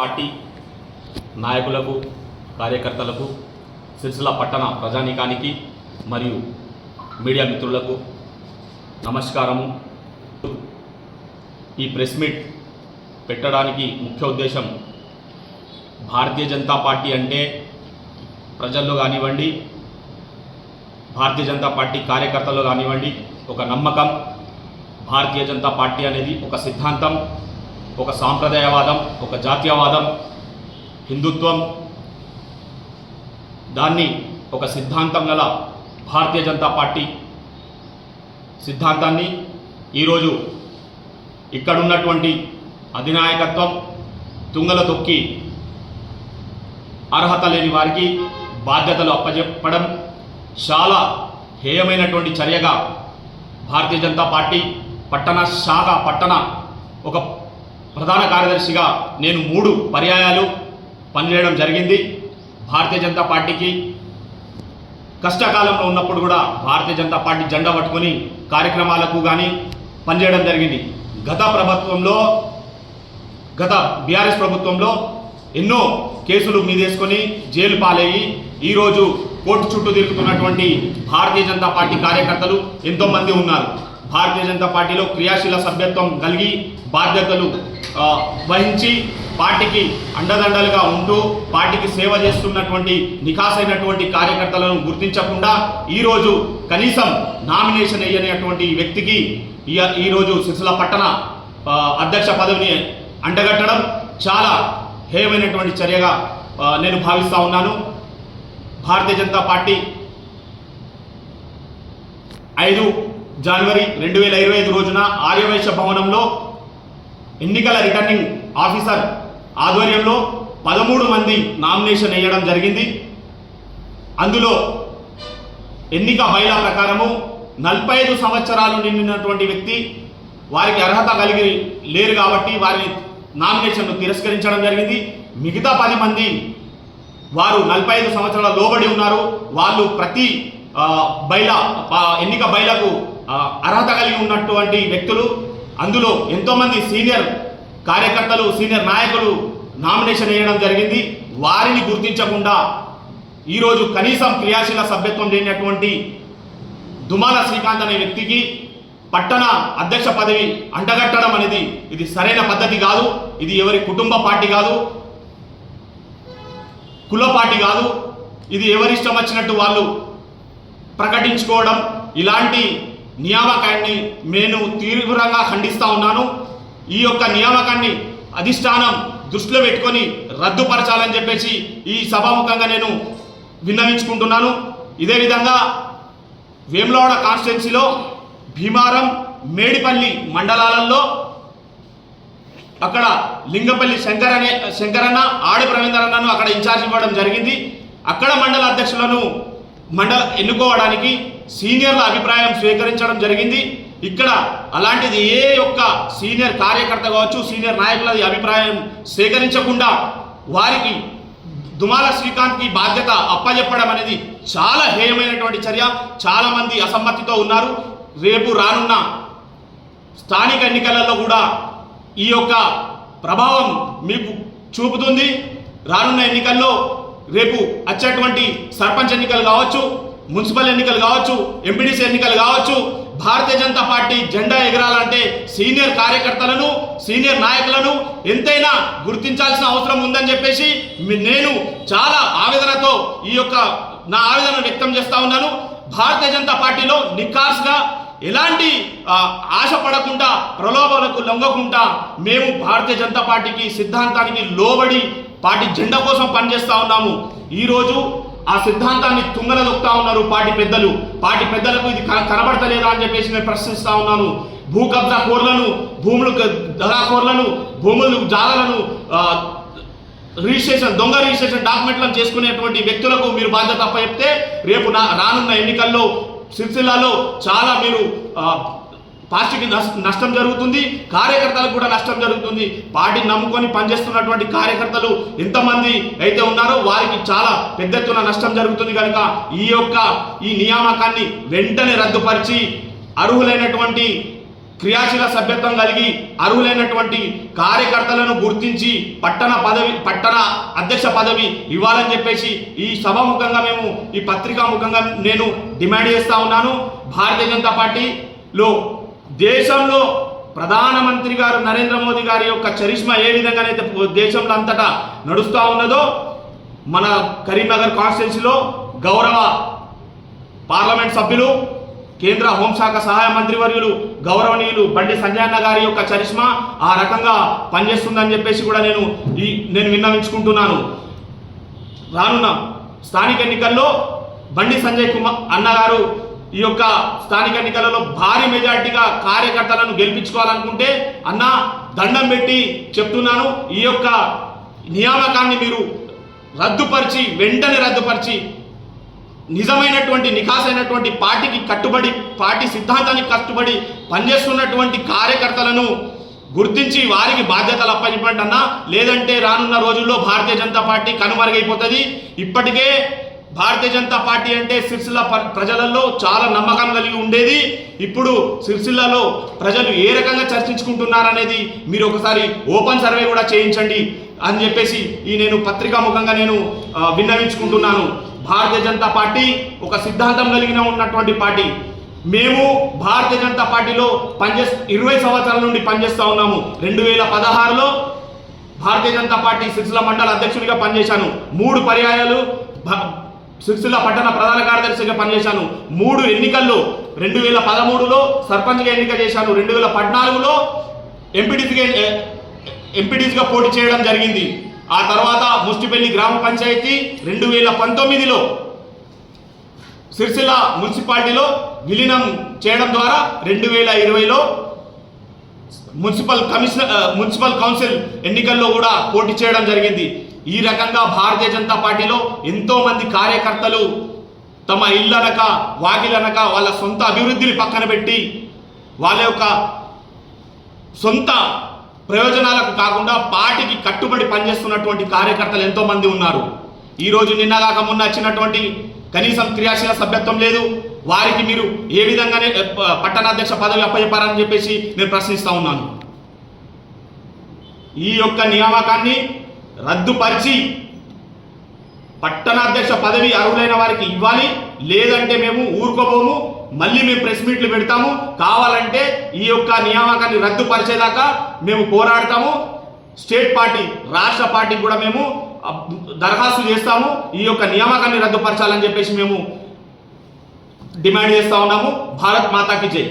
Party నాయకులకు కార్యకర్తలకు సిరిసిల్ల పట్టణ ప్రజానీకానికి మరియు మీడియా మిత్రులకు నమస్కారము. ఈ ప్రెస్ మీట్ పెట్టడానికి ముఖ్య ఉద్దేశం భారతీయ జనతా పార్టీ అంటే ప్రజల్లో కానివ్వండి, భారతీయ జనతా పార్టీ కార్యకర్తల్లో కానివ్వండి ఒక నమ్మకం. భారతీయ జనతా పార్టీ అనేది ఒక సిద్ధాంతం, ఒక సాంప్రదాయవాదం, ఒక జాతీయవాదం, హిందుత్వం. దాన్ని ఒక సిద్ధాంతం గల భారతీయ జనతా పార్టీ సిద్ధాంతాన్ని ఈరోజు ఇక్కడున్నటువంటి అధినాయకత్వం తుంగల తొక్కి అర్హత లేని వారికి బాధ్యతలు అప్పచెప్పడం చాలా హేయమైనటువంటి చర్యగా భారతీయ జనతా పార్టీ పట్టణ శాఖ ఒక ప్రధాన కార్యదర్శిగా నేను 3 పర్యాయాలు పనిచేయడం జరిగింది. భారతీయ జనతా పార్టీకి కష్టకాలంలో ఉన్నప్పుడు కూడా భారతీయ జనతా పార్టీ జెండా పట్టుకొని కార్యక్రమాలకు కానీ పనిచేయడం జరిగింది. గత బీఆర్ఎస్ ప్రభుత్వంలో ఎన్నో కేసులు మీదేసుకొని జైలు పాలయ్యి ఈరోజు కోర్టు చుట్టూ తిరుగుతున్నటువంటి భారతీయ జనతా పార్టీ కార్యకర్తలు ఎంతోమంది ఉన్నారు. భారతీయ జనతా పార్టీలో క్రియాశీల సభ్యత్వం కలిగి బాధ్యతలు వహించి పార్టీకి అండదండలుగా ఉంటూ పార్టీకి సేవ చేస్తున్నటువంటి నిఖాసైనటువంటి కార్యకర్తలను గుర్తించకుండా ఈరోజు కనీసం నామినేషన్ వేయనటువంటి వ్యక్తికి ఈరోజు సిరిసిల్ల పట్టణ అధ్యక్ష పదవిని అంటగట్టడం చాలా హేయమైనటువంటి చర్యగా నేను భావిస్తూ ఉన్నాను. భారతీయ జనతా పార్టీ 5 జనవరి 2025 రోజున ఆర్యవైశ్య భవనంలో ఎన్నికల రిటర్నింగ్ ఆఫీసర్ ఆధ్వర్యంలో 13 మంది నామినేషన్ వేయడం జరిగింది. అందులో ఎన్నిక బైలా ప్రకారము 45 సంవత్సరాలు నిండినటువంటి వ్యక్తి వారికి అర్హత కలిగి లేరు కాబట్టి వారిని నామినేషన్ను తిరస్కరించడం జరిగింది. మిగతా 10 మంది వారు 45 సంవత్సరాల లోబడి ఉన్నారు. వాళ్ళు ప్రతి ఎన్నిక బైలకు అర్హత కలిగి ఉన్నటువంటి వ్యక్తులు. అందులో ఎంతోమంది సీనియర్ కార్యకర్తలు, సీనియర్ నాయకులు నామినేషన్ వేయడం జరిగింది. వారిని గుర్తించకుండా ఈరోజు కనీసం క్రియాశీల సభ్యత్వం లేనటువంటి దుమాల శ్రీకాంత్ అనే వ్యక్తికి పట్టణ అధ్యక్ష పదవి అంటగట్టడం అనేది ఇది సరైన పద్ధతి కాదు. ఇది ఎవరి కుటుంబ పార్టీ కాదు, కుల పార్టీ కాదు. ఇది ఎవరిష్టం వచ్చినట్టు వాళ్ళు ప్రకటించుకోవడం. ఇలాంటి నియామకాన్ని నేను తీవ్రంగా ఖండిస్తూ ఉన్నాను. ఈ యొక్క నియామకాన్ని అధిష్టానం దృష్టిలో పెట్టుకొని రద్దుపరచాలని చెప్పేసి ఈ సభాముఖంగా నేను విన్నవించుకుంటున్నాను. ఇదే విధంగా వేములవాడ కాన్స్టిట్యున్సీలో భీమారం, మేడిపల్లి మండలాలలో అక్కడ లింగపల్లి శంకరన్న, ఆడి ప్రవీందరన్నను అక్కడ ఇన్ఛార్జ్ ఇవ్వడం జరిగింది. అక్కడ మండల అధ్యక్షులను ఎన్నుకోవడానికి సీనియర్ల అభిప్రాయం స్వీకరించడం జరిగింది. ఇక్కడ అలాంటిది ఏ ఒక్క సీనియర్ కార్యకర్త కావచ్చు, సీనియర్ నాయకుల అభిప్రాయం స్వీకరించకుండా వారికి దుమాల శ్రీకాంత్కి బాధ్యత అప్పచెప్పడం అనేది చాలా హేయమైనటువంటి చర్య. చాలామంది అసమ్మతితో ఉన్నారు. రేపు రానున్న స్థానిక ఎన్నికలలో కూడా ఈ యొక్క ప్రభావం మీకు చూపుతుంది. రానున్న ఎన్నికల్లో రేపు వచ్చేటువంటి సర్పంచ్ ఎన్నికలు కావచ్చు, మున్సిపల్ ఎన్నికలు కావచ్చు, ఎంపీడీసీ ఎన్నికలు కావచ్చు, భారతీయ జనతా పార్టీ జెండా ఎగరాలంటే సీనియర్ కార్యకర్తలను, సీనియర్ నాయకులను ఎంతైనా గుర్తించాల్సిన అవసరం ఉందని చెప్పేసి నేను చాలా ఆవేదనతో నా ఆవేదన వ్యక్తం చేస్తా ఉన్నాను. భారతీయ జనతా పార్టీలో నిఖార్స్గా ఎలాంటి ఆశ పడకుండా, ప్రలోభాలకు లొంగకుండా మేము భారతీయ జనతా పార్టీకి సిద్ధాంతానికి లోబడి పార్టీ జెండా కోసం పనిచేస్తా ఉన్నాము. ఈరోజు ఆ సిద్ధాంతాన్ని తుంగల దొక్కుతా ఉన్నారు పార్టీ పెద్దలు. పార్టీ పెద్దలకు ఇది కనబడతలేదా అని చెప్పేసి నేను ప్రశ్నిస్తా ఉన్నాను. భూ కబ్జా కోర్లను, భూములు దగాకోర్లను, భూములు జాగాలను దొంగ రిజిస్ట్రేషన్ డాక్యుమెంట్లను చేసుకునేటువంటి వ్యక్తులకు మీరు బాధ్యత అప్పచెప్తే రేపు రానున్న ఎన్నికల్లో సిరిసిల్లలో చాలా మీరు పార్టీకి నష్టం జరుగుతుంది, కార్యకర్తలకు కూడా నష్టం జరుగుతుంది. పార్టీని నమ్ముకొని పనిచేస్తున్నటువంటి కార్యకర్తలు ఎంతమంది అయితే ఉన్నారో వారికి చాలా పెద్ద ఎత్తున నష్టం జరుగుతుంది. కనుక ఈ నియామకాన్ని వెంటనే రద్దుపరిచి అర్హులైనటువంటి క్రియాశీల సభ్యత్వం కలిగి అర్హులైనటువంటి కార్యకర్తలను గుర్తించి పట్టణ అధ్యక్ష పదవి ఇవ్వాలని చెప్పేసి ఈ సభాముఖంగా మేము ఈ పత్రికాముఖంగా నేను డిమాండ్ చేస్తా ఉన్నాను. భారతీయ జనతా పార్టీలో దేశంలో ప్రధానమంత్రి గారు నరేంద్ర మోదీ గారి యొక్క చరిష్మా ఏ విధంగానైతే దేశంలో అంతటా నడుస్తూ ఉన్నదో మన కరీంనగర్ కాన్స్టిట్యున్సీలో గౌరవ పార్లమెంట్ సభ్యులు కేంద్ర హోంశాఖ సహాయ మంత్రివర్యులు గౌరవనీయులు బండి సంజయ్ అన్న గారి యొక్క చరిష్మా ఆ రకంగా పనిచేస్తుందని చెప్పేసి కూడా నేను విన్నవించుకుంటున్నాను. రానున్న స్థానిక ఎన్నికల్లో బండి సంజయ్ కుమార్ అన్నగారు ఈ యొక్క స్థానిక ఎన్నికలలో భారీ మెజార్టీగా కార్యకర్తలను గెలిపించుకోవాలనుకుంటే అన్న దండం పెట్టి చెప్తున్నాను, ఈ యొక్క నియామకాన్ని మీరు వెంటనే రద్దుపరిచి నిజమైనటువంటి నికాసైనటువంటి పార్టీకి కట్టుబడి పార్టీ సిద్ధాంతానికి కట్టుబడి పనిచేస్తున్నటువంటి కార్యకర్తలను గుర్తించి వారికి బాధ్యతలు అప్పచెప్పండి అన్న. లేదంటే రానున్న రోజుల్లో భారతీయ జనతా పార్టీ కనుమరుగైపోతుంది. ఇప్పటికే భారతీయ జనతా పార్టీ అంటే సిరిసిల్ల ప్రజలలో చాలా నమ్మకం కలిగి ఉండేది. ఇప్పుడు సిరిసిల్లలో ప్రజలు ఏ రకంగా చర్చించుకుంటున్నారనేది మీరు ఒకసారి ఓపెన్ సర్వే కూడా చేయించండి అని చెప్పేసి నేను పత్రికాముఖంగా నేను విన్నవించుకుంటున్నాను. భారతీయ జనతా పార్టీ ఒక సిద్ధాంతం కలిగిన ఉన్నటువంటి పార్టీ. మేము భారతీయ జనతా పార్టీలో 20 సంవత్సరాల నుండి పనిచేస్తూ ఉన్నాము. 2016లో భారతీయ జనతా పార్టీ సిరిసిల్ల మండల అధ్యక్షుడిగా పనిచేశాను. 3 పర్యాయాలు సిరిసిల్ల పట్టణ ప్రధాన కార్యదర్శిగా పనిచేశాను. 3 ఎన్నికల్లో 2013లో సర్పంచ్గా ఎన్నిక చేశాను. 2014లో ఎంపీటీసీగా పోటీ చేయడం జరిగింది. ఆ తర్వాత ముష్టిపల్లి గ్రామ పంచాయతీ 2019లో సిరిసిల్ల మున్సిపాలిటీలో విలీనం చేయడం ద్వారా 2020లో మున్సిపల్ కౌన్సిల్ ఎన్నికల్లో కూడా పోటీ చేయడం జరిగింది. ఈ రకంగా భారతీయ జనతా పార్టీలో ఎంతో మంది కార్యకర్తలు తమ ఇళ్ళనక వాకిలనక వాళ్ళ సొంత అభివృద్ధిని పక్కన పెట్టి వాళ్ళ యొక్క సొంత ప్రయోజనాలకు కాకుండా పార్టీకి కట్టుబడి పనిచేస్తున్నటువంటి కార్యకర్తలు ఎంతో మంది ఉన్నారు. ఈరోజు నిన్నగాక మొన్న వచ్చినటువంటి కనీసం క్రియాశీల సభ్యత్వం లేదు. వారికి మీరు ఏ విధంగానే పట్టణాధ్యక్ష పదవి అప్పచెప్పారని చెప్పేసి నేను ప్రశ్నిస్తా ఉన్నాను. ఈ యొక్క నియామకాన్ని రద్దుపరిచి పట్టణాధ్యక్ష పదవి అర్హులైన వారికి ఇవ్వాలి. లేదంటే మేము ఊరుకోబోము. మళ్ళీ మేము ప్రెస్ మీట్లు పెడతాము. కావాలంటే ఈ యొక్క నియామకాన్ని రద్దుపరిచేదాకా మేము పోరాడతాము. స్టేట్ పార్టీ రాష్ట్ర పార్టీకి కూడా మేము దరఖాస్తు చేస్తాము. ఈ యొక్క నియామకాన్ని రద్దుపరచాలని చెప్పేసి మేము డిమాండ్ చేస్తా ఉన్నాము. భారత్ మాతాకి జై.